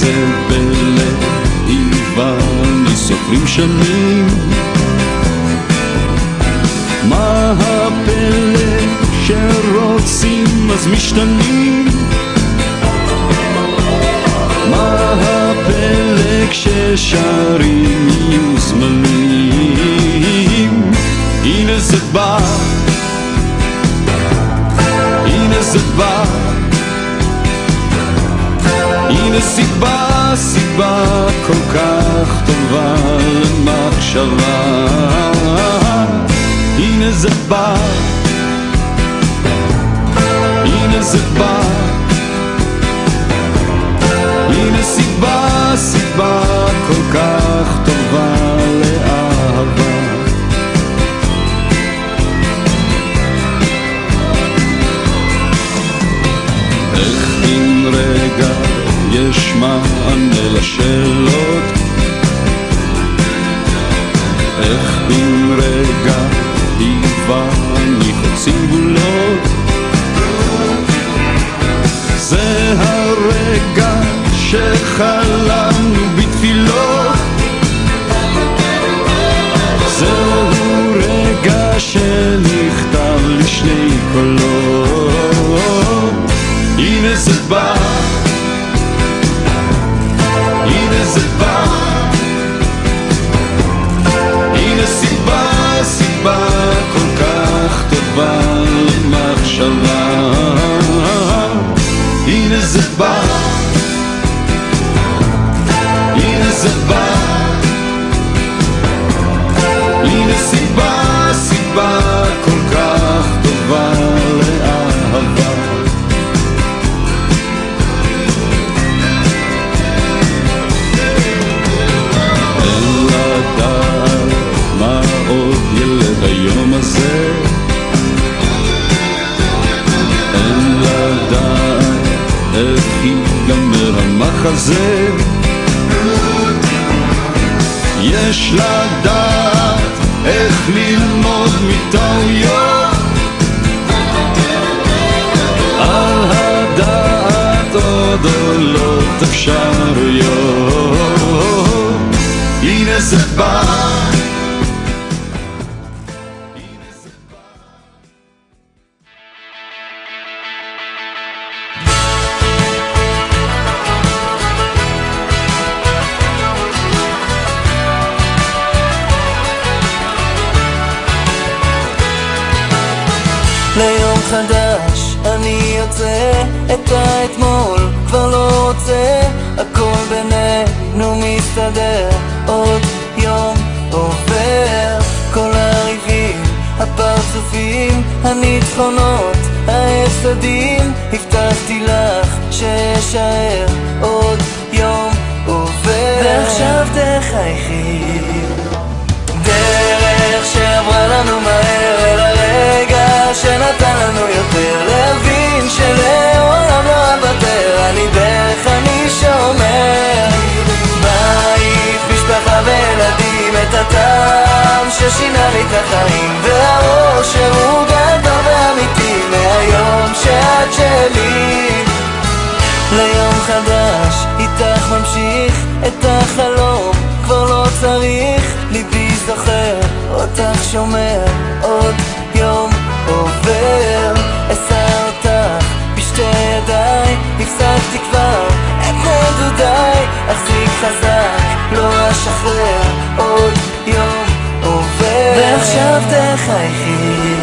ובלב איבני סופרים שנים. מה הפלא שרוצים אז משתנים? מה הפלא כששרים יהיו זמנים? הנה זה בא, הנה זה בא, הנה סיבה, סיבה כל כך טובה למחשבה. הנה זה בא, הנה זה בא, הנה סיבה, סיבה כל כך טובה לאהבה. איך אם רגע יש מענה לשאלות? איך אם רגע היווני חוצים גבולות? זה הרגע שחלמנו בתפילות, זהו רגע שנכתב לשני קולות. הנה זה בא, הנה זה בא, הנה סיבה, סיבה כל כך טובה למחשבה. הנה זה בא, הנה זה בא, הנה סיבה, סיבה כל כך טובה לאהבה. אין לדעת מה עוד ילד היום הזה, אין לדעת איך ייגמר המחזה. יש לדעת איך ללמוד מטעויות, על הדעת עוד עולות אפשרויות. הנה זה בא, ליום חדש אני יוצא, את האתמול כבר לא רוצה, הכל בינינו מסתדר, עוד יום עובר. כל הריבים, הפרצופים, הניצחונות, ההפסדים, הבטחתי לך שאשאר, עוד יום עובר. ועכשיו תחייכי, דרך שעברה לנו מהר, אל הרגע שנתן לנו יותר, להבין שלעולם לא אוותר. אני דרך, אני שומר, בית, משפחה וילדים, את הטעם ששינה לי את החיים, והאושר הוא גדול ואמיתי, מהיום שאת שלי. ליום חדש איתך ממשיך, את החלום כבר לא צריך, ליבי זוכר אותך שומר, עוד יום עובר. אשא אותך בשתי ידיי, הפסקתי כבר את נדודיי, אחזיק חזק לא אשחרר, עוד יום עובר. ועכשיו תחייכי,